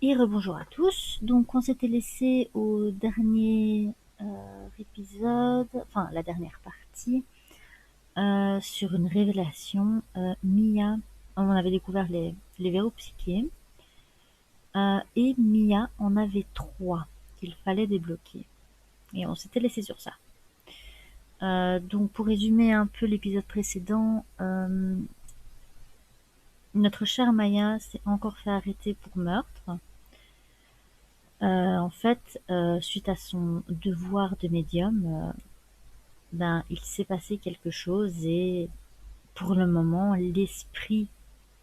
Et rebonjour à tous. Donc, on s'était laissé au dernier épisode, enfin la dernière partie, sur une révélation. Mia, on avait découvert les verrous psychiques, et Mia en avait trois qu'il fallait débloquer. Et on s'était laissé sur ça. Donc, pour résumer un peu l'épisode précédent, notre chère Maya s'est encore fait arrêter pour meurtre. En fait, suite à son devoir de médium, ben, il s'est passé quelque chose et pour le moment, l'esprit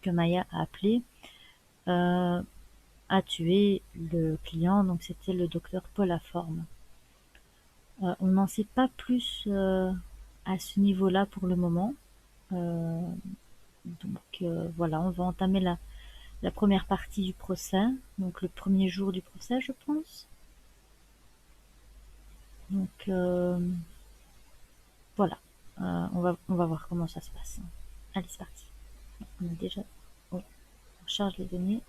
que Maya a appelé euh, a tué le client, donc c'était le docteur Polaforme. On n'en sait pas plus à ce niveau-là pour le moment. Euh, voilà, on va entamer la première partie du procès, donc le premier jour du procès, je pense. Donc voilà. On va voir comment ça se passe. Allez, c'est parti. On a déjà. Oh, on charge les données.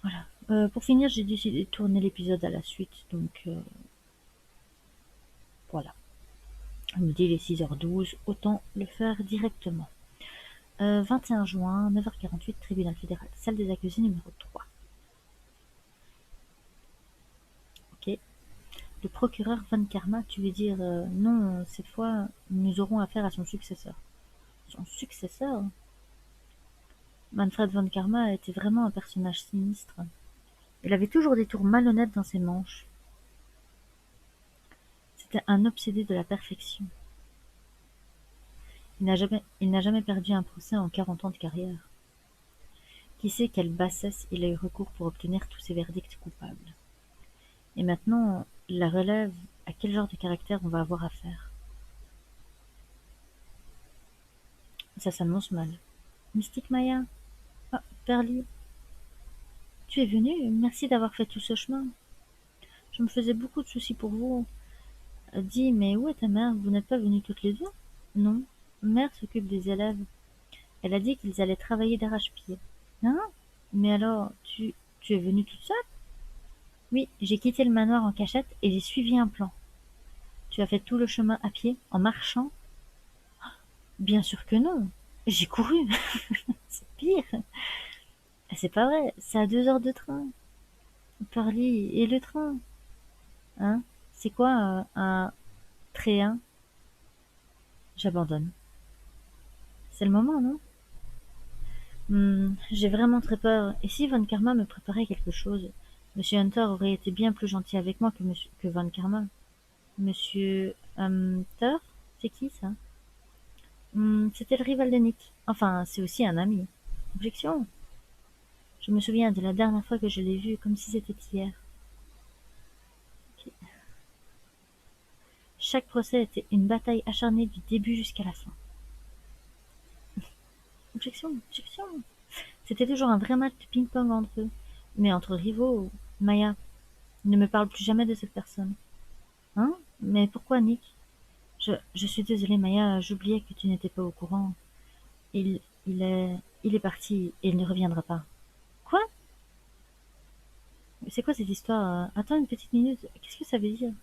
Voilà. Pour finir, j'ai décidé de tourner l'épisode à la suite. Donc voilà. On me dit les 6h12. Autant le faire directement. 21 juin, 9h48, tribunal fédéral. Salle des accusés numéro 3. Ok. Le procureur Von Karma, tu veux dire non, cette fois, nous aurons affaire à son successeur. Son successeur? Manfred Von Karma était vraiment un personnage sinistre. Il avait toujours des tours malhonnêtes dans ses manches. C'était un obsédé de la perfection. Il n'a jamais perdu un procès en 40 ans de carrière. Qui sait quelle bassesse il a eu recours pour obtenir tous ces verdicts coupables. Et maintenant, la relève, à quel genre de caractère on va avoir affaire? Ça s'annonce mal. Mystique Maya? Ah, Perly, tu es venue? Merci d'avoir fait tout ce chemin. Je me faisais beaucoup de soucis pour vous. Dis, mais où est ta mère? Vous n'êtes pas venues toutes les deux? Non. Mère s'occupe des élèves. Elle a dit qu'ils allaient travailler d'arrache-pied. Hein? Mais alors, tu es venue toute seule? Oui, j'ai quitté le manoir en cachette et j'ai suivi un plan. Tu as fait tout le chemin à pied, en marchant? Bien sûr que non. J'ai couru. C'est pire. C'est pas vrai. C'est à 2 heures de train. Parly et le train. Hein? C'est quoi un tréin? J'abandonne. C'est le moment, non? J'ai vraiment très peur. Et si Von Karma me préparait quelque chose? Monsieur Hunter aurait été bien plus gentil avec moi que Von Karma. Monsieur Hunter? C'est qui ça? C'était le rival de Nick. Enfin, c'est aussi un ami. Objection. Je me souviens de la dernière fois que je l'ai vu, comme si c'était hier. Ok. Chaque procès était une bataille acharnée du début jusqu'à la fin. Objection, objection. C'était toujours un vrai match de ping-pong entre eux. Mais entre rivaux, Maya, ne me parle plus jamais de cette personne. Hein? Mais pourquoi Nick? Je suis désolée, Maya, j'oubliais que tu n'étais pas au courant. Il, il est parti et il ne reviendra pas. Quoi? C'est quoi cette histoire? Attends une petite minute. Qu'est-ce que ça veut dire?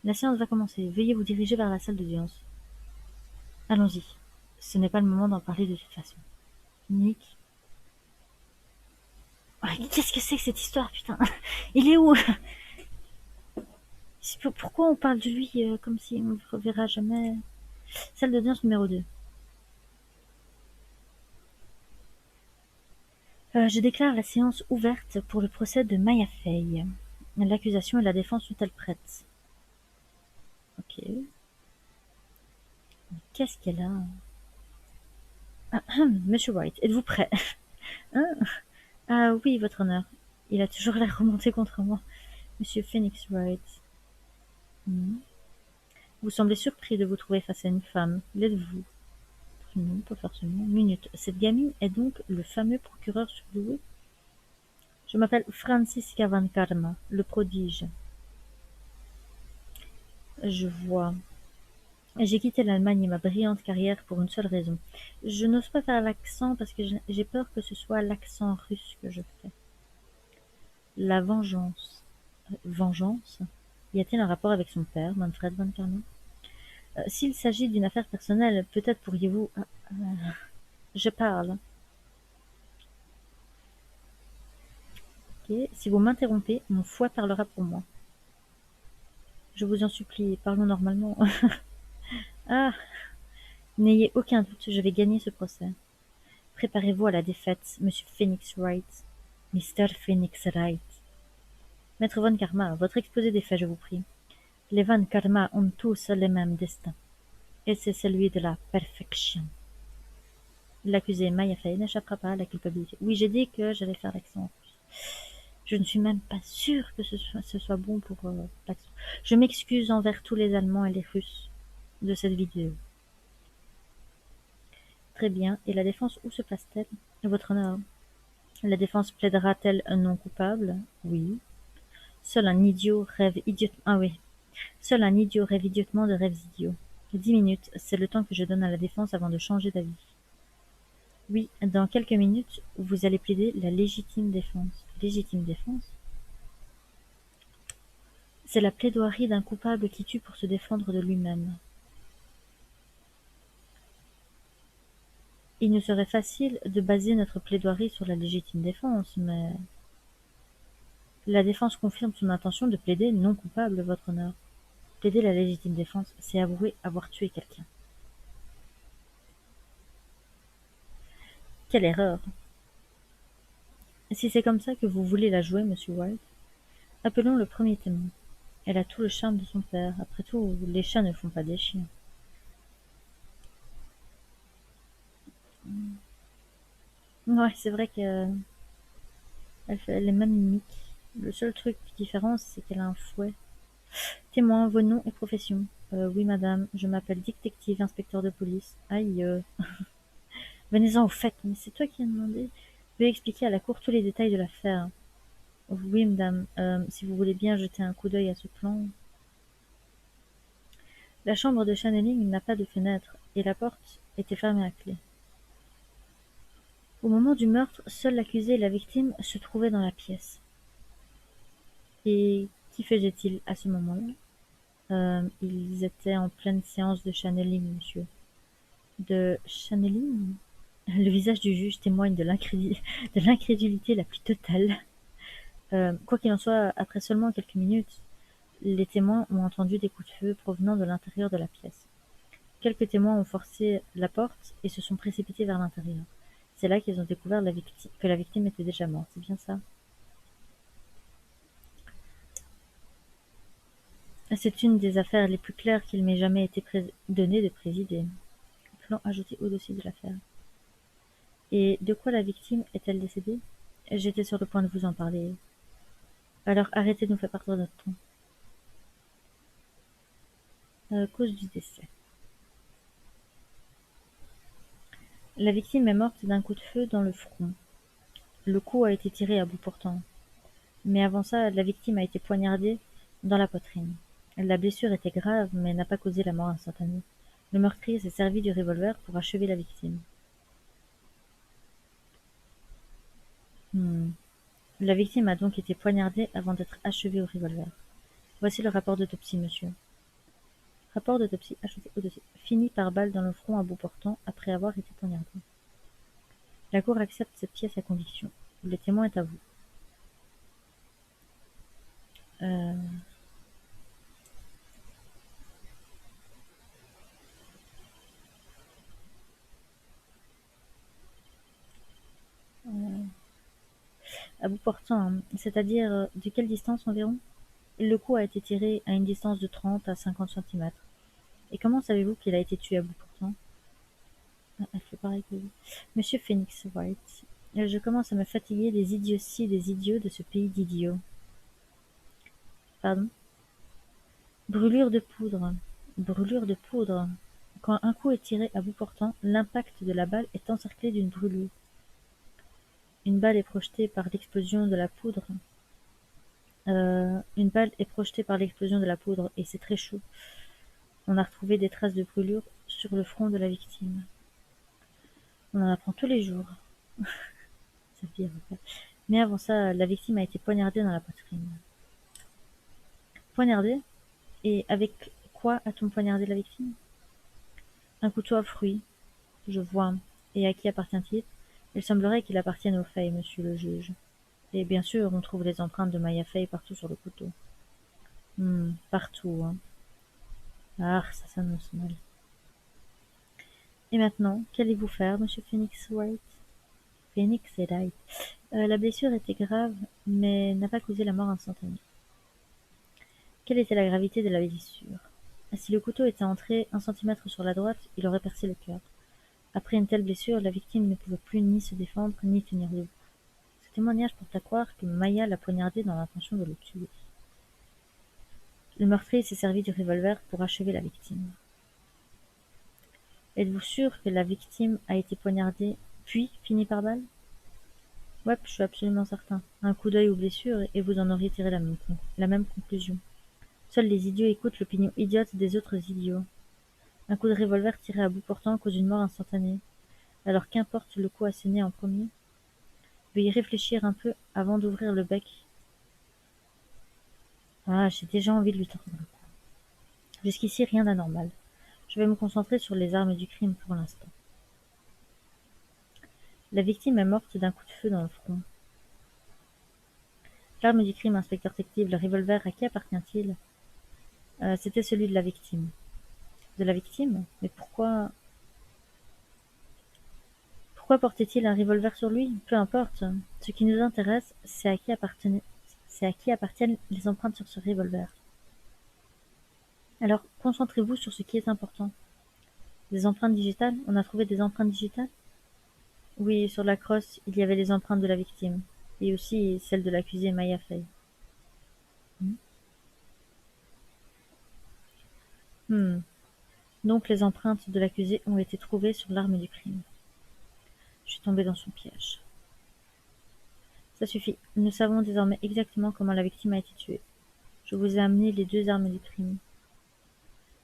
La séance va commencer. Veuillez vous diriger vers la salle d'audience. Allons-y. Ce n'est pas le moment d'en parler de toute façon. Nick. Oh, qu'est-ce que c'est que cette histoire, putain? Il est où? Pourquoi on parle de lui comme si on le reverra jamais? Salle d'audience numéro 2. Je déclare la séance ouverte pour le procès de Maya Fey. L'accusation et la défense sont-elles prêtes? Ok. Qu'est-ce qu'elle a? Monsieur White, êtes-vous prêt? Hein? Ah oui, votre honneur. Il a toujours l'air remonté contre moi. Monsieur Phoenix Wright. Hmm. Vous semblez surpris de vous trouver face à une femme. L'êtes-vous? Non, pas forcément. Minute. Cette gamine est donc le fameux procureur surdoué? Je m'appelle Franziska Van Karma, le prodige. Je vois. J'ai quitté l'Allemagne et ma brillante carrière pour une seule raison. Je n'ose pas faire l'accent parce que j'ai peur que ce soit l'accent russe que je fais. La vengeance. Vengeance? Y a-t-il un rapport avec son père, Manfred von Karma? S'il s'agit d'une affaire personnelle, peut-être pourriez-vous... je parle. Ok. Si vous m'interrompez, mon foie parlera pour moi. Je vous en supplie, parlons normalement. Ah! N'ayez aucun doute, je vais gagner ce procès. Préparez-vous à la défaite, Monsieur Phoenix Wright. Mr. Phoenix Wright. Maître von Karma, votre exposé des faits, je vous prie. Les von Karma ont tous le même destin, et c'est celui de la perfection. L'accusé Maya Fey n'échappera pas à la culpabilité. Oui, j'ai dit que j'allais faire l'accent russe. Je ne suis même pas sûre que ce soit bon pour l'accent. Je m'excuse envers tous les Allemands et les Russes de cette vidéo. Très bien. Et la défense, où se place-t-elle? Votre honneur. La défense plaidera-t-elle un non coupable? Oui. Seul un idiot rêve idiotement. Ah oui. Seul un idiot rêve idiotement de rêves idiots. 10 minutes, c'est le temps que je donne à la défense avant de changer d'avis. Oui, dans quelques minutes, vous allez plaider la légitime défense. Légitime défense? C'est la plaidoirie d'un coupable qui tue pour se défendre de lui-même. Il nous serait facile de baser notre plaidoirie sur la légitime défense, mais... La défense confirme son intention de plaider non coupable, votre honneur. Plaider la légitime défense, c'est avouer avoir tué quelqu'un. Quelle erreur! Si c'est comme ça que vous voulez la jouer, monsieur White, appelons le premier témoin. Elle a tout le charme de son père. Après tout, les chats ne font pas des chiens. Ouais, c'est vrai qu'elle fait les mêmes mimiques. Le seul truc différent, c'est qu'elle a un fouet. Témoin, vos noms et professions. Oui, madame, je m'appelle détective, inspecteur de police. Aïe. Venez-en au fait, mais c'est toi qui as demandé. Veuillez expliquer à la cour tous les détails de l'affaire. Oui, madame, si vous voulez bien jeter un coup d'œil à ce plan. La chambre de Channeling n'a pas de fenêtre, et la porte était fermée à clé. Au moment du meurtre, seuls l'accusé et la victime se trouvaient dans la pièce. Et qu'y faisaient-ils à ce moment-là? Ils étaient en pleine séance de channeling, monsieur. De channeling? Le visage du juge témoigne de l'incrédulité la plus totale. Quoi qu'il en soit, après seulement quelques minutes, les témoins ont entendu des coups de feu provenant de l'intérieur de la pièce. Quelques témoins ont forcé la porte et se sont précipités vers l'intérieur. C'est là qu'ils ont découvert que la victime était déjà morte. C'est bien ça? C'est une des affaires les plus claires qu'il m'ait jamais été donné de présider. Plan ajouté au dossier de l'affaire. Et de quoi la victime est-elle décédée? J'étais sur le point de vous en parler. Alors arrêtez de nous faire perdre notre temps. Cause du décès. La victime est morte d'un coup de feu dans le front. Le coup a été tiré à bout portant. Mais avant ça, la victime a été poignardée dans la poitrine. La blessure était grave, mais n'a pas causé la mort instantanée. Le meurtrier s'est servi du revolver pour achever la victime. La victime a donc été poignardée avant d'être achevée au revolver. Voici le rapport d'autopsie, monsieur. Rapport d'autopsie ajouté au dossier. Fini par balle dans le front à bout portant après avoir été poignardé. La cour accepte cette pièce à conviction. Le témoin est à vous. Euh... À bout portant, c'est-à-dire de quelle distance environ? Le coup a été tiré à une distance de 30 à 50 centimètres. Et comment savez-vous qu'il a été tué à bout portant? Elle fait pareil que vous. Monsieur Phoenix Wright, je commence à me fatiguer des idioties des idiots de ce pays d'idiots. Pardon? Brûlure de poudre. Brûlure de poudre. Quand un coup est tiré à bout portant, l'impact de la balle est encerclé d'une brûlure. Une balle est projetée par l'explosion de la poudre. Une balle est projetée par l'explosion de la poudre et c'est très chaud. On a retrouvé des traces de brûlure sur le front de la victime. On en apprend tous les jours. Ça veut dire, Mais avant ça, la victime a été poignardée dans la poitrine. Poignardée? Et avec quoi a-t-on poignardé la victime? Un couteau à fruits, je vois. Et à qui appartient-il? Il semblerait qu'il appartienne au Fay, monsieur le juge. Et bien sûr, on trouve les empreintes de Maya Fey partout sur le couteau. Partout, hein. Ah, ça s'annonce mal. Et maintenant, qu'allez-vous faire, monsieur Phoenix Wright? Phoenix et Wright. La blessure était grave, mais n'a pas causé la mort instantanée. Quelle était la gravité de la blessure? Si le couteau était entré 1 centimètre sur la droite, il aurait percé le cœur. Après une telle blessure, la victime ne pouvait plus ni se défendre, ni tenir debout. Ce témoignage porte à croire que Maya l'a poignardé dans l'intention de le tuer. Le meurtrier s'est servi du revolver pour achever la victime. Êtes-vous sûr que la victime a été poignardée, puis finie par balle? Ouais, je suis absolument certain. Un coup d'œil aux blessures, et vous en auriez tiré la même conclusion. Seuls les idiots écoutent l'opinion idiote des autres idiots. Un coup de revolver tiré à bout portant cause une mort instantanée. Alors qu'importe le coup asséné en premier? Veuillez réfléchir un peu avant d'ouvrir le bec. Ah, j'ai déjà envie de lui tordre le cou. Jusqu'ici, rien d'anormal. Je vais me concentrer sur les armes du crime pour l'instant. La victime est morte d'un coup de feu dans le front. L'arme du crime, inspecteur détective, le revolver, à qui appartient-il? C'était celui de la victime. De la victime? Mais pourquoi portait-il un revolver sur lui? Peu importe. Ce qui nous intéresse, c'est à qui appartiennent les empreintes sur ce revolver. Alors, concentrez-vous sur ce qui est important. Des empreintes digitales? On a trouvé des empreintes digitales? Oui, sur la crosse, il y avait les empreintes de la victime, et aussi celles de l'accusée Maya Fey. Donc les empreintes de l'accusé ont été trouvées sur l'arme du crime. Je suis tombée dans son piège. Ça suffit. Nous savons désormais exactement comment la victime a été tuée. Je vous ai amené les 2 armes du crime.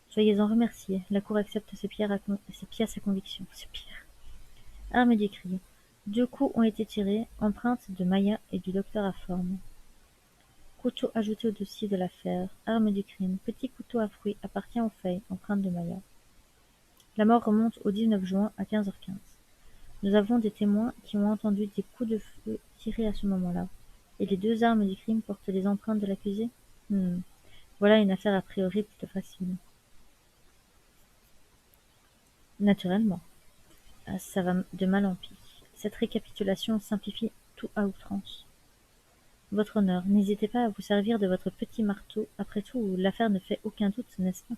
Soyez-en remerciés. La cour accepte ces pièces à conviction. Ces pierres. Arme du crime. 2 coups ont été tirés, empreintes de Maya et du docteur à forme. Couteau ajouté au dossier de l'affaire. Arme du crime. Petit couteau à fruits appartient aux Fey, empreinte de Maya. La mort remonte au 19 juin à 15h15. Nous avons des témoins qui ont entendu des coups de feu tirés à ce moment-là. Et les 2 armes du crime portent les empreintes de l'accusé? Voilà une affaire a priori plutôt facile. Naturellement. Ça va de mal en pis. Cette récapitulation simplifie tout à outrance. Votre honneur, n'hésitez pas à vous servir de votre petit marteau. Après tout, l'affaire ne fait aucun doute, n'est-ce pas?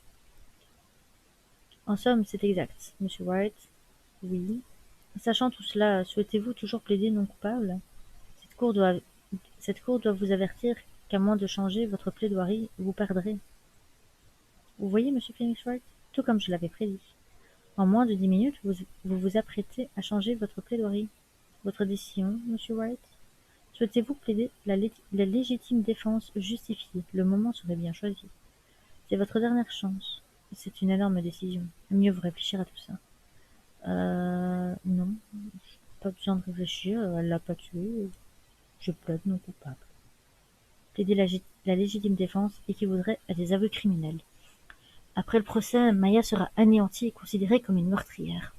En somme, c'est exact, monsieur Wright. Oui. Sachant tout cela, souhaitez-vous toujours plaider non coupable? Cette cour doit vous avertir qu'à moins de changer votre plaidoirie, vous perdrez. Vous voyez, monsieur Phoenix Wright, tout comme je l'avais prédit. En moins de 10 minutes, vous vous apprêtez à changer votre plaidoirie. Votre décision, monsieur Wright? Souhaitez-vous plaider la légitime défense justifiée? Le moment serait bien choisi. C'est votre dernière chance. C'est une énorme décision. Mieux vaut réfléchir à tout ça. Non. Pas besoin de réfléchir, elle l'a pas tué. Je plaide non coupable. Plaider la légitime défense équivaudrait à des aveux criminels. Après le procès, Maya sera anéantie et considérée comme une meurtrière.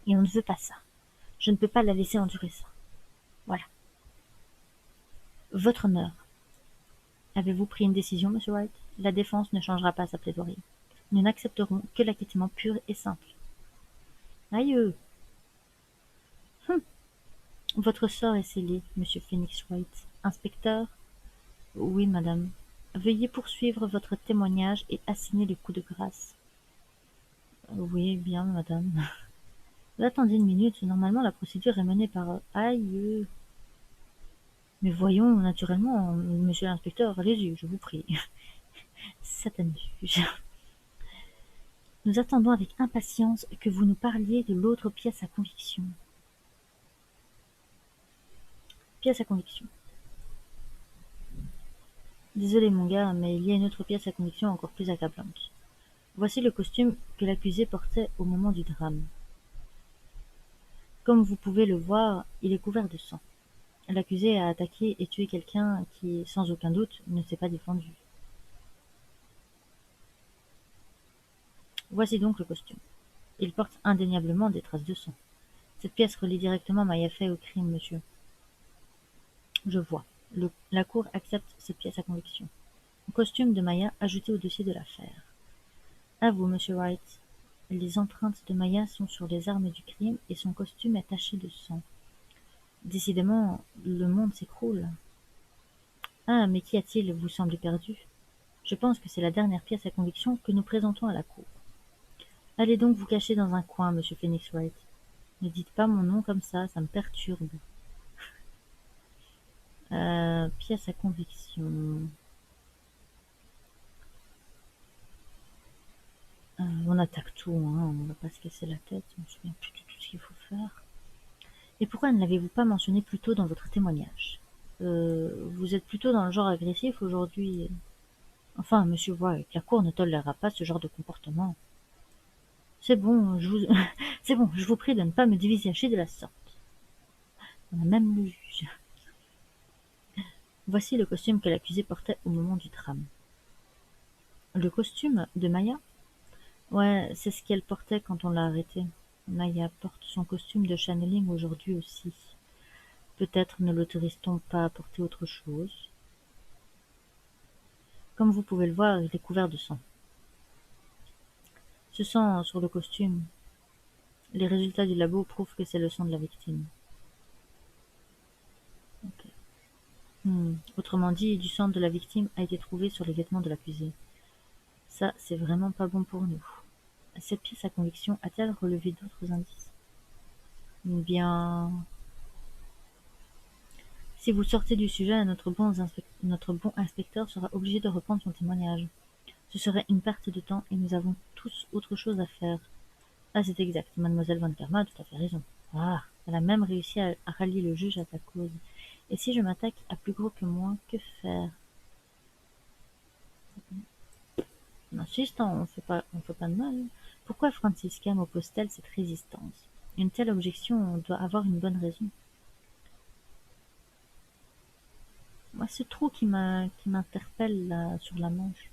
Et on ne veut pas ça. Je ne peux pas la laisser endurer ça. Voilà. Votre honneur. Avez-vous pris une décision, monsieur Wright? La défense ne changera pas sa plaidoirie. Nous n'accepterons que l'acquittement pur et simple. Aïe! Votre sort est scellé, monsieur Phoenix Wright. Inspecteur? Oui, madame. Veuillez poursuivre votre témoignage et assigner les coups de grâce. Oui, bien, madame. Attendez une minute, normalement la procédure est menée par... Aïe! Mais voyons, naturellement, monsieur l'inspecteur, allez-y, je vous prie. Satané juge. Nous attendons avec impatience que vous nous parliez de l'autre pièce à conviction. Pièce à conviction. Désolé mon gars, mais il y a une autre pièce à conviction encore plus accablante. Voici le costume que l'accusé portait au moment du drame. Comme vous pouvez le voir, il est couvert de sang. L'accusé a attaqué et tué quelqu'un qui, sans aucun doute, ne s'est pas défendu. Voici donc le costume. Il porte indéniablement des traces de sang. Cette pièce relie directement Maya Fey au crime, monsieur. Je vois. La Cour accepte cette pièce à conviction. Costume de Maya ajouté au dossier de l'affaire. À vous, monsieur Wright. Les empreintes de Maya sont sur les armes du crime et son costume est taché de sang. Décidément, le monde s'écroule. Ah, mais qu'y a-t-il? Vous semblez perdu. Je pense que c'est la dernière pièce à conviction que nous présentons à la Cour. Allez donc vous cacher dans un coin, monsieur Phoenix Wright. Ne dites pas mon nom comme ça me perturbe. Pièce à conviction. On attaque tout, hein, on va pas se casser la tête, on se souvient plus de tout ce qu'il faut faire. Et pourquoi ne l'avez-vous pas mentionné plus tôt dans votre témoignage? Vous êtes plutôt dans le genre agressif aujourd'hui. Enfin, monsieur Wright, la Cour ne tolérera pas ce genre de comportement. C'est bon, c'est bon, je vous prie de ne pas me dévisager de la sorte. On a même le juge. Voici le costume que l'accusé portait au moment du drame. Le costume de Maya? Ouais, c'est ce qu'elle portait quand on l'a arrêtée. Maya porte son costume de channeling aujourd'hui aussi. Peut-être ne l'autorise-t-on pas à porter autre chose. Comme vous pouvez le voir, il est couvert de sang. Ce sang sur le costume, les résultats du labo prouvent que c'est le sang de la victime. Okay. Autrement dit, du sang de la victime a été trouvé sur les vêtements de l'accusé. Ça, c'est vraiment pas bon pour nous. Cette pièce à conviction a-t-elle relevé d'autres indices? Bien, si vous sortez du sujet, notre bon inspecteur sera obligé de reprendre son témoignage. Ce serait une perte de temps et nous avons tous autre chose à faire. Ah, c'est exact, mademoiselle Van Karma a tout à fait raison. Ah, elle a même réussi à rallier le juge à sa cause. Et si je m'attaque à plus gros que moi, que faire? En insistant, on fait pas de mal. Pourquoi Francisca m'oppose-t-elle cette résistance? Une telle objection doit avoir une bonne raison. Moi, ce trou qui m'interpelle là, sur la manche.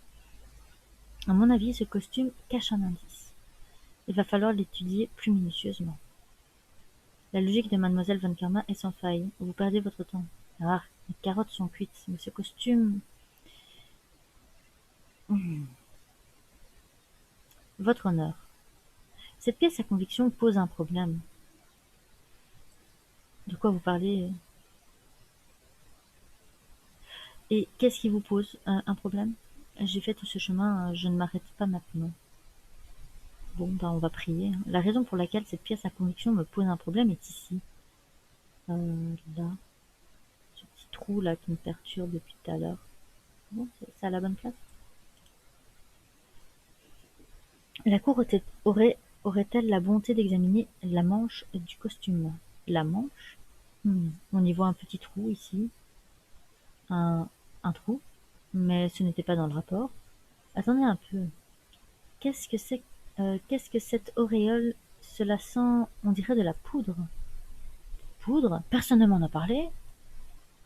À mon avis, ce costume cache un indice. Il va falloir l'étudier plus minutieusement. La logique de mademoiselle Van Karma est sans faille. Vous perdez votre temps. Ah, les carottes sont cuites, mais ce costume... Votre honneur. Cette pièce à conviction pose un problème. De quoi vous parlez? Et qu'est-ce qui vous pose un problème? J'ai fait tout ce chemin, je ne m'arrête pas maintenant. Bon, ben on va prier. La raison pour laquelle cette pièce à conviction me pose un problème est ici. Là. Ce petit trou là qui me perturbe depuis tout à l'heure. Bon, c'est à la bonne place. La Cour aurait-elle la bonté d'examiner la manche du costume? La manche? On y voit un petit trou ici. Un trou. Mais ce n'était pas dans le rapport. Attendez un peu. Qu'est-ce que c'est qu'est-ce que cette auréole? Cela sent, on dirait de la poudre. Poudre? Personne ne m'en a parlé.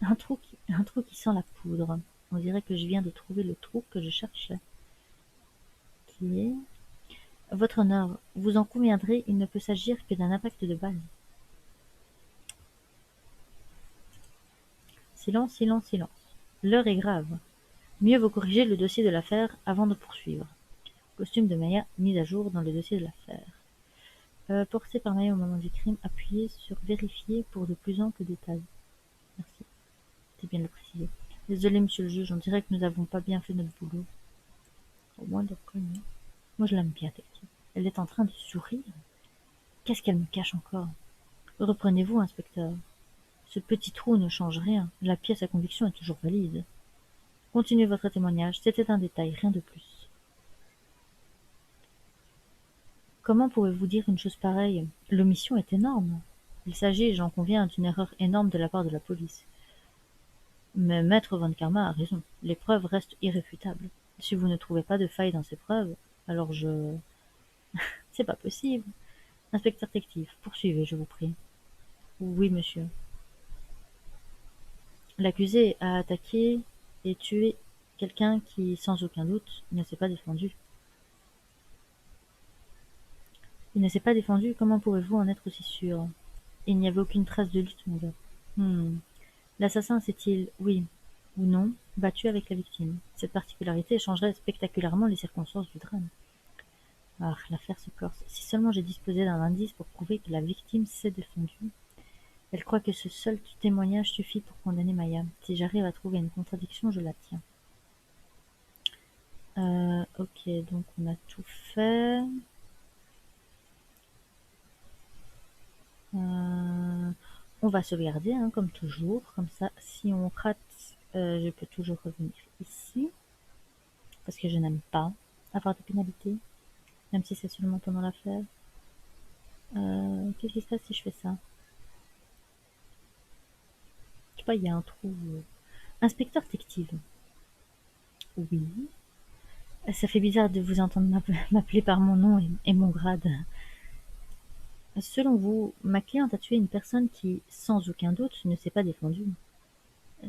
Un trou qui sent la poudre. On dirait que je viens de trouver le trou que je cherchais. Qui est... Votre honneur, vous en conviendrez, il ne peut s'agir que d'un impact de balle. Silence, silence, silence. L'heure est grave. Mieux vaut corriger le dossier de l'affaire avant de poursuivre. Costume de Maya mis à jour dans le dossier de l'affaire. Porté par Maya au moment du crime, appuyez sur vérifier pour de plus amples détails. Merci. C'est bien de le préciser. Désolé, monsieur le juge, on dirait que nous n'avons pas bien fait notre boulot. Au moins, le connaît. Moi, je l'aime bien, détective. Elle est en train de sourire. Qu'est-ce qu'elle me cache encore? Reprenez-vous, inspecteur. Ce petit trou ne change rien. La pièce à conviction est toujours valide. Continuez votre témoignage. C'était un détail, rien de plus. Comment pouvez-vous dire une chose pareille? L'omission est énorme. Il s'agit, j'en conviens, d'une erreur énorme de la part de la police. Mais maître Van Karma a raison. Les preuves restent irréfutables. Si vous ne trouvez pas de faille dans ces preuves, alors je... C'est pas possible. Inspecteur détective, poursuivez, je vous prie. Oui, monsieur. L'accusé a attaqué et tué quelqu'un qui, sans aucun doute, ne s'est pas défendu. Il ne s'est pas défendu, comment pouvez-vous en être aussi sûr? Il n'y avait aucune trace de lutte, mon gars. Hmm. L'assassin s'est-il, oui ou non, battu avec la victime? Cette particularité changerait spectaculairement les circonstances du drame. Ah, l'affaire se corse. Si seulement j'ai disposé d'un indice pour prouver que la victime s'est défendue. Elle croit que ce seul témoignage suffit pour condamner Maya. Si j'arrive à trouver une contradiction, je la tiens. Ok, donc on a tout fait. On va sauvegarder, hein, comme toujours. Comme ça, si on rate, je peux toujours revenir ici. Parce que je n'aime pas avoir des pénalités. Même si c'est seulement pendant l'affaire. Qu'est-ce qui se passe si je fais ça? Je sais pas, il y a un trou. Inspecteur détective. Oui. Ça fait bizarre de vous entendre m'appeler par mon nom et mon grade. Selon vous, ma cliente a tué une personne qui, sans aucun doute, ne s'est pas défendue.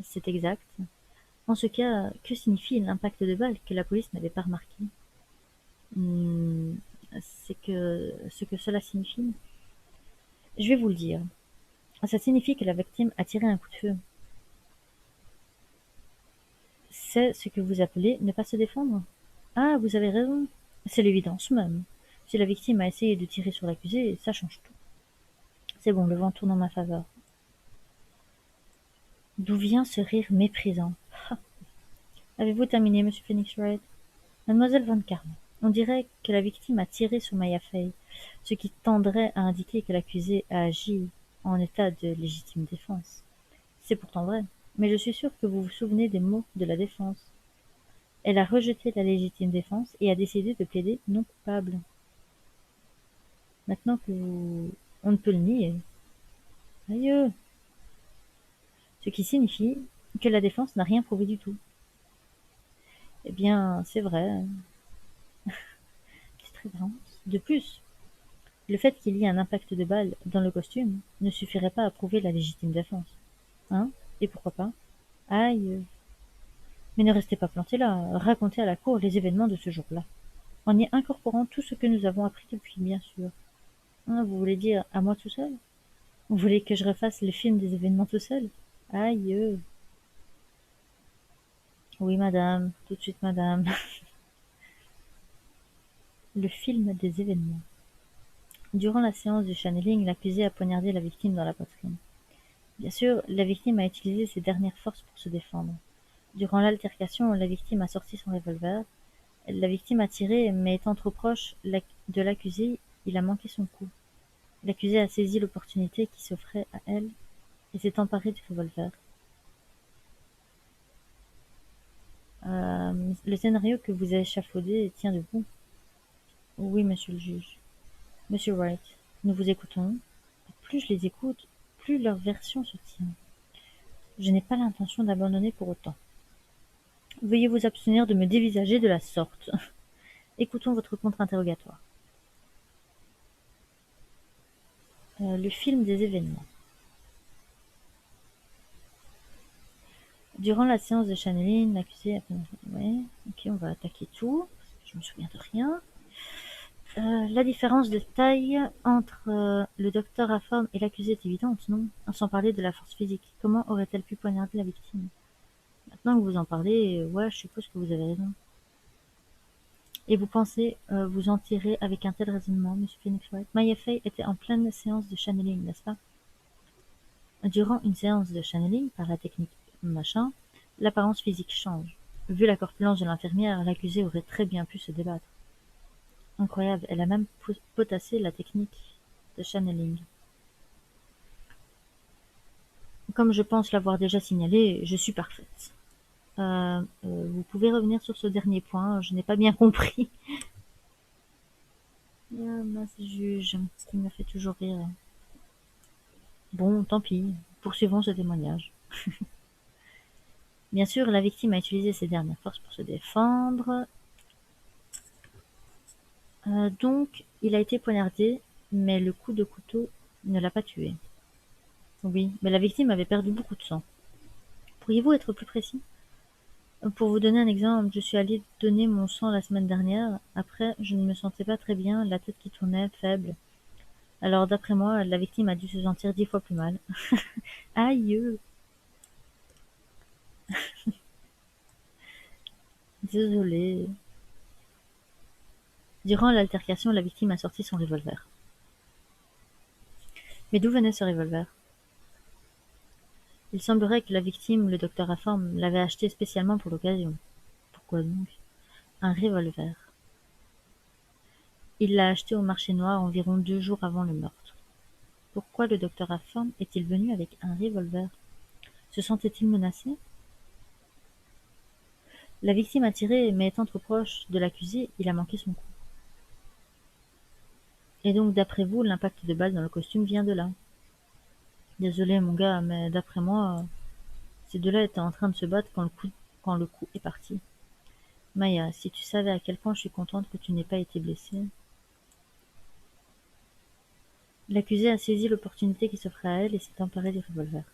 C'est exact. En ce cas, que signifie l'impact de balle que la police n'avait pas remarqué? Hmm, c'est que ce que cela signifie. Je vais vous le dire. Ça signifie que la victime a tiré un coup de feu. C'est ce que vous appelez ne pas se défendre. Ah, vous avez raison. C'est l'évidence même. Si la victime a essayé de tirer sur l'accusé, ça change tout. C'est bon, le vent tourne en ma faveur. D'où vient ce rire méprisant? Avez-vous terminé, monsieur Phoenix Wright? Mademoiselle Van Karm, on dirait que la victime a tiré sur Maya Fey, ce qui tendrait à indiquer que l'accusé a agi en état de légitime défense. C'est pourtant vrai, mais je suis sûr que vous vous souvenez des mots de la défense. Elle a rejeté la légitime défense et a décidé de plaider non coupable. Maintenant que vous... On ne peut le nier. Aïe. Ce qui signifie que la défense n'a rien prouvé du tout. Eh bien, c'est vrai. C'est très grand. De plus, le fait qu'il y ait un impact de balle dans le costume ne suffirait pas à prouver la légitime défense. Hein? Et pourquoi pas? Aïe. Mais ne restez pas planté là, racontez à la cour les événements de ce jour-là, en y incorporant tout ce que nous avons appris depuis, bien sûr. Hein, vous voulez dire à moi tout seul? Vous voulez que je refasse le film des événements tout seul? Aïe. Oui, madame, tout de suite, madame. Le film des événements. Durant la séance de channeling, l'accusé a poignardé la victime dans la poitrine. Bien sûr, la victime a utilisé ses dernières forces pour se défendre. Durant l'altercation, la victime a sorti son revolver. La victime a tiré, mais étant trop proche de l'accusé, il a manqué son coup. L'accusé a saisi l'opportunité qui s'offrait à elle et s'est emparé du revolver. Le scénario que vous avez échafaudé tient debout. Oui, monsieur le juge. Monsieur Wright, nous vous écoutons. Plus je les écoute, plus leur version se tient. Je n'ai pas l'intention d'abandonner pour autant. Veuillez vous abstenir de me dévisager de la sorte. Écoutons votre contre-interrogatoire. Le film des événements. Durant la séance de channeling, l'accusé a... Ouais, ok, on va attaquer tout. Je me souviens de rien. La différence de taille entre le docteur Informe et l'accusé est évidente, non? Sans parler de la force physique. Comment aurait-elle pu poignarder la victime? Maintenant que vous en parlez, ouais, je suppose que vous avez raison. Et vous pensez vous en tirer avec un tel raisonnement, monsieur Phoenix Wright? Maya Fey était en pleine séance de channeling, n'est-ce pas? Durant une séance de channeling, par la technique machin, l'apparence physique change. Vu la corpulence de l'infirmière, l'accusé aurait très bien pu se débattre. Incroyable, elle a même potassé la technique de channeling. Comme je pense l'avoir déjà signalé, je suis parfaite. Vous pouvez revenir sur ce dernier point, je n'ai pas bien compris. Ah, mince juge, qui me fait toujours rire. Bon, tant pis, poursuivons ce témoignage. Bien sûr, la victime a utilisé ses dernières forces pour se défendre. Donc, il a été poignardé, mais le coup de couteau ne l'a pas tué. Oui, mais la victime avait perdu beaucoup de sang. Pourriez-vous être plus précis? Pour vous donner un exemple, je suis allée donner mon sang la semaine dernière. Après, je ne me sentais pas très bien, la tête qui tournait, faible. Alors d'après moi, la victime a dû se sentir 10 fois plus mal. Aïe! Désolée. Durant l'altercation, la victime a sorti son revolver. Mais d'où venait ce revolver? Il semblerait que la victime, le docteur informe, l'avait acheté spécialement pour l'occasion. Pourquoi donc? Un revolver. Il l'a acheté au marché noir environ 2 jours avant le meurtre. Pourquoi le docteur informe est-il venu avec un revolver? Se sentait-il menacé? La victime a tiré, mais étant trop proche de l'accusé, il a manqué son coup. Et donc, d'après vous, l'impact de balle dans le costume vient de là. Désolé, mon gars, mais d'après moi, ces deux-là étaient en train de se battre quand le coup est parti. Maya, si tu savais à quel point je suis contente que tu n'aies pas été blessée. L'accusée a saisi l'opportunité qui s'offrait à elle et s'est emparée du revolver.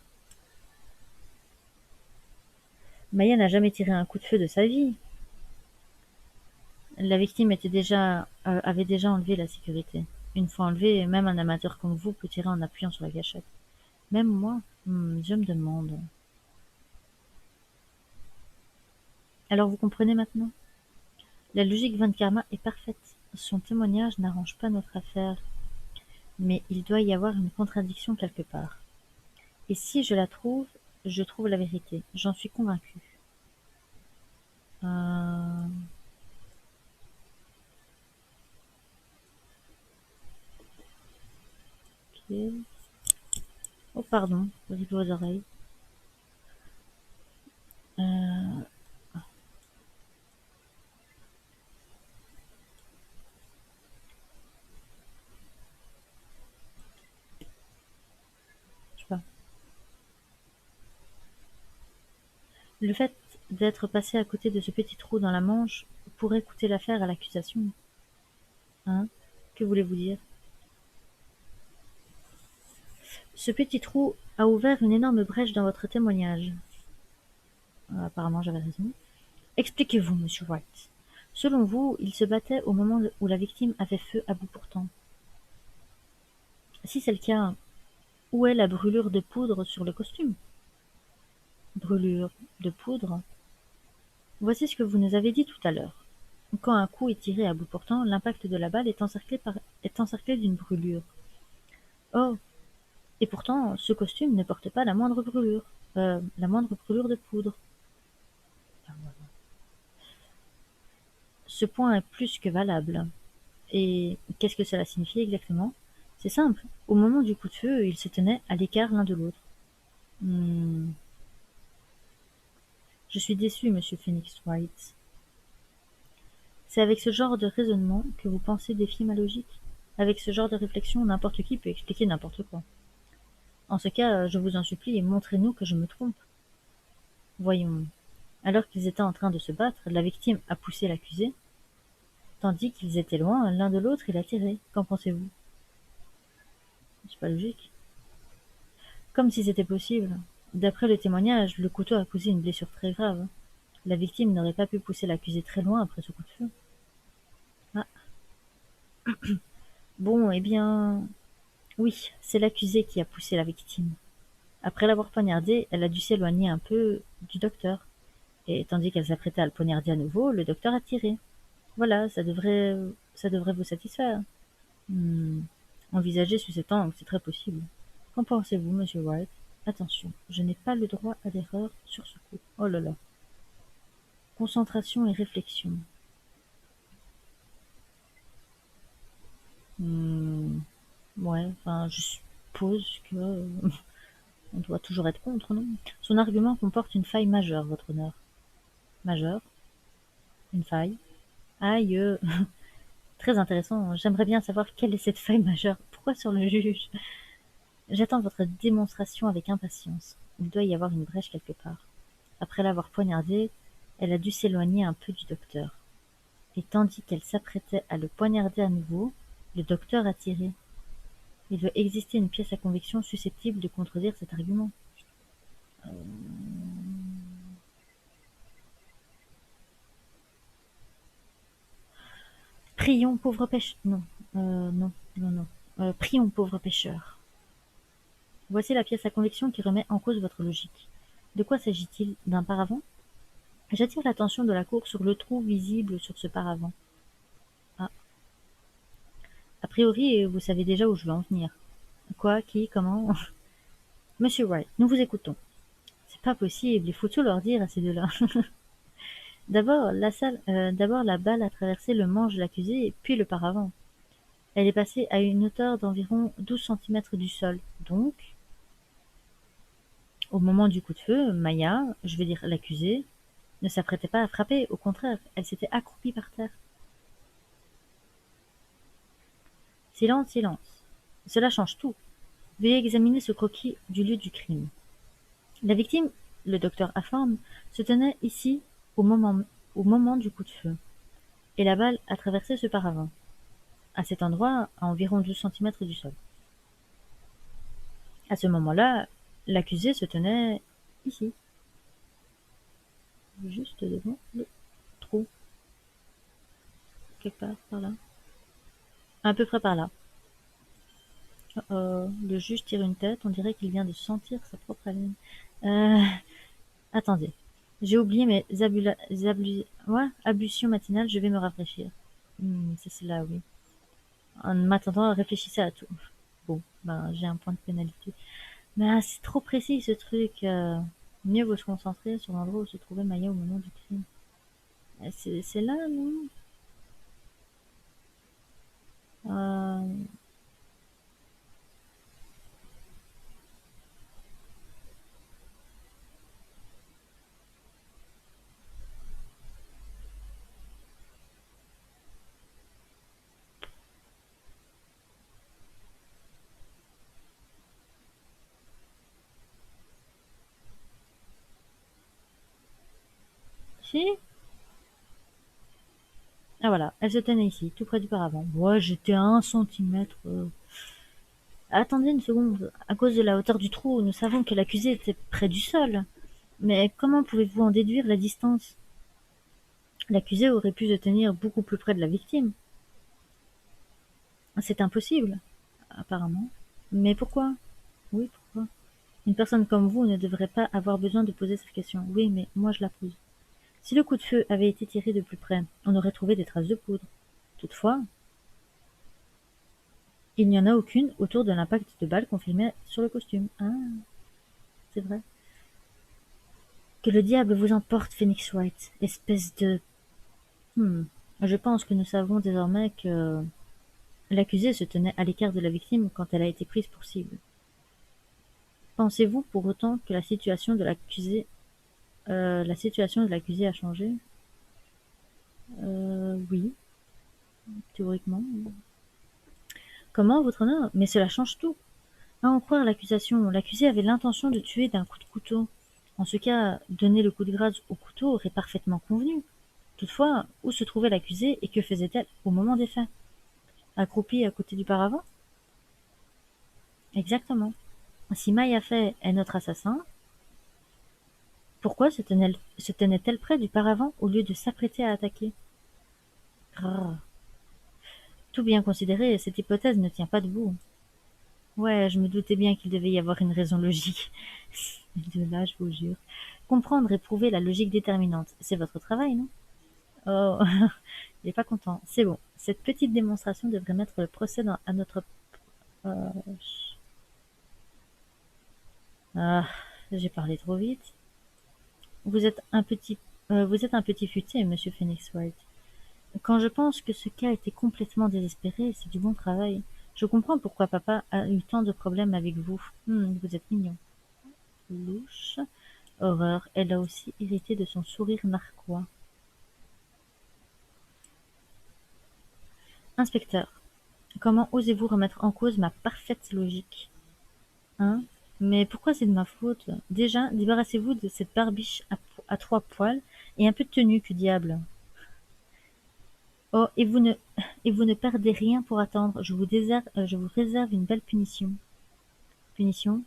Maya n'a jamais tiré un coup de feu de sa vie. La victime avait déjà enlevé la sécurité. Une fois enlevée, même un amateur comme vous peut tirer en appuyant sur la gâchette. Même moi, je me demande. Alors vous comprenez maintenant? La logique Von Karma est parfaite. Son témoignage n'arrange pas notre affaire. Mais il doit y avoir une contradiction quelque part. Et si je la trouve, je trouve la vérité. J'en suis convaincue. Euh... Ok. Oh pardon, rive vos oreilles. Euh... Je sais pas. Le fait d'être passé à côté de ce petit trou dans la manche pourrait coûter l'affaire à l'accusation. Hein? Que voulez-vous dire? Ce petit trou a ouvert une énorme brèche dans votre témoignage. Apparemment, j'avais raison. Expliquez-vous, monsieur White. Selon vous, il se battait au moment où la victime avait feu à bout portant. Si c'est le cas, où est la brûlure de poudre sur le costume? Brûlure de poudre? Voici ce que vous nous avez dit tout à l'heure. Quand un coup est tiré à bout portant, l'impact de la balle est encerclé d'une brûlure. Oh, et pourtant, ce costume ne porte pas la moindre brûlure. La moindre brûlure de poudre. Ce point est plus que valable. Et qu'est-ce que cela signifie exactement? C'est simple. Au moment du coup de feu, ils se tenaient à l'écart l'un de l'autre. Je suis déçu, monsieur Phoenix Wright. C'est avec ce genre de raisonnement que vous pensez défier ma logique? Avec ce genre de réflexion, n'importe qui peut expliquer n'importe quoi. En ce cas, je vous en supplie, montrez-nous que je me trompe. Voyons. Alors qu'ils étaient en train de se battre, la victime a poussé l'accusé, tandis qu'ils étaient loin l'un de l'autre, il a tiré. Qu'en pensez-vous? C'est pas logique. Comme si c'était possible. D'après le témoignage, le couteau a causé une blessure très grave. La victime n'aurait pas pu pousser l'accusé très loin après ce coup de feu. Ah. Bon, eh bien... Oui, c'est l'accusé qui a poussé la victime. Après l'avoir poignardée, elle a dû s'éloigner un peu du docteur. Et tandis qu'elle s'apprêtait à le poignarder à nouveau, le docteur a tiré. Voilà, ça devrait vous satisfaire. Envisagez sous cet angle, c'est très possible. Qu'en pensez-vous, monsieur White? Attention, je n'ai pas le droit à l'erreur sur ce coup. Oh là là. Concentration et réflexion. Ouais, enfin, je suppose que on doit toujours être contre, non? Son argument comporte une faille majeure, votre honneur. Majeure? Une faille? Aïe, très intéressant. J'aimerais bien savoir quelle est cette faille majeure. Pourquoi sur le juge? J'attends votre démonstration avec impatience. Il doit y avoir une brèche quelque part. Après l'avoir poignardé, elle a dû s'éloigner un peu du docteur. Et tandis qu'elle s'apprêtait à le poignarder à nouveau, le docteur a tiré. Il doit exister une pièce à conviction susceptible de contredire cet argument. Prions, pauvre pêcheur. Non, non, non, non. Prions, pauvre pêcheur. Voici la pièce à conviction qui remet en cause votre logique. De quoi s'agit-il? D'un paravent? J'attire l'attention de la cour sur le trou visible sur ce paravent. Ah. A priori, vous savez déjà où je veux en venir. Quoi? Qui? Comment? Monsieur Wright, nous vous écoutons. C'est pas possible, il faut tout leur dire à ces deux-là. D'abord, la balle a traversé le manche de l'accusé, puis le paravent. Elle est passée à une hauteur d'environ 12 centimètres du sol. Donc, au moment du coup de feu, Maya, je veux dire l'accusée, ne s'apprêtait pas à frapper, au contraire, elle s'était accroupie par terre. Silence, silence. Cela change tout. Veuillez examiner ce croquis du lieu du crime. La victime, le docteur informe, se tenait ici au moment du coup de feu, et la balle a traversé ce paravent, à cet endroit, à environ 12 centimètres du sol. À ce moment-là, l'accusé se tenait ici, juste devant le trou, quelque part par là, à peu près par là. Le juge tire une tête, on dirait qu'il vient de sentir sa propre haleine. Attendez, j'ai oublié mes ablutions matinales, je vais me rafraîchir. C'est cela, oui. En m'attendant, réfléchissez à tout. Bon, ben j'ai un point de pénalité. Mais c'est trop précis ce truc. Mieux vaut se concentrer sur l'endroit où se trouvait Maya au moment du crime. C'est là, non? Euh, Si? Ah voilà, elle se tenait ici, tout près du paravent. Ouais, j'étais à 1 centimètre. Attendez une seconde. À cause de la hauteur du trou, nous savons que l'accusé était près du sol. Mais comment pouvez-vous en déduire la distance? L'accusé aurait pu se tenir beaucoup plus près de la victime. C'est impossible, apparemment. Mais pourquoi? Oui, pourquoi? Une personne comme vous ne devrait pas avoir besoin de poser cette question. Oui, mais moi je la pose. Si le coup de feu avait été tiré de plus près, on aurait trouvé des traces de poudre. Toutefois, il n'y en a aucune autour de l'impact de balle confirmé sur le costume. Ah, c'est vrai. Que le diable vous emporte, Phoenix Wright, espèce de... Je pense que nous savons désormais que l'accusée se tenait à l'écart de la victime quand elle a été prise pour cible. Pensez-vous pour autant que la situation de l'accusé a changé? Oui, théoriquement. Comment, votre honneur? Mais cela change tout. À en croire l'accusation, l'accusé avait l'intention de tuer d'un coup de couteau. En ce cas, donner le coup de grâce au couteau aurait parfaitement convenu. Toutefois, où se trouvait l'accusée et que faisait-elle au moment des faits? Accroupie à côté du paravent? Exactement. Si Maillafet est notre assassin, pourquoi se tenait-elle près du paravent au lieu de s'apprêter à attaquer? Grrr. Tout bien considéré, cette hypothèse ne tient pas debout. Ouais, je me doutais bien qu'il devait y avoir une raison logique. De là, je vous jure. Comprendre et prouver la logique déterminante, c'est votre travail, non? Oh, il est pas content. C'est bon. Cette petite démonstration devrait mettre le procès à notre... euh, Ah, j'ai parlé trop vite. Vous êtes un petit, vous êtes un petit futé, monsieur Phoenix Wright. Quand je pense que ce cas était complètement désespéré, c'est du bon travail. Je comprends pourquoi papa a eu tant de problèmes avec vous. Vous êtes mignon. Louche. Horreur. Elle a aussi hérité de son sourire narquois. Inspecteur, comment osez-vous remettre en cause ma parfaite logique? Hein? Mais pourquoi c'est de ma faute? Déjà, débarrassez-vous de cette barbiche à 3 poils et un peu de tenue, que diable. Oh, et vous ne perdez rien pour attendre. Je vous réserve une belle punition. Punition?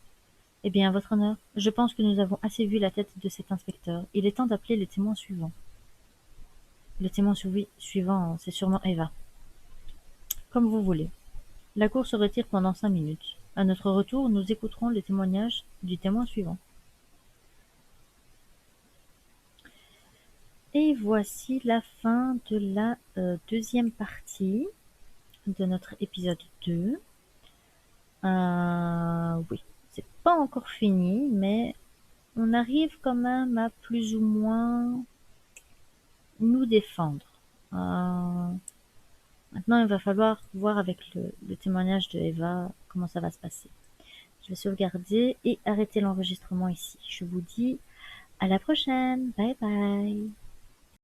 Eh bien, votre honneur, je pense que nous avons assez vu la tête de cet inspecteur. Il est temps d'appeler le témoin suivant. Le témoin suivant, c'est sûrement Eva. Comme vous voulez. La cour se retire pendant 5 minutes. À notre retour, nous écouterons le témoignage du témoin suivant. Et voici la fin de la deuxième partie de notre épisode 2. Oui, c'est pas encore fini, mais on arrive quand même à plus ou moins nous défendre. Maintenant, il va falloir voir avec le témoignage de Eva comment ça va se passer. Je vais sauvegarder et arrêter l'enregistrement ici. Je vous dis à la prochaine. Bye bye.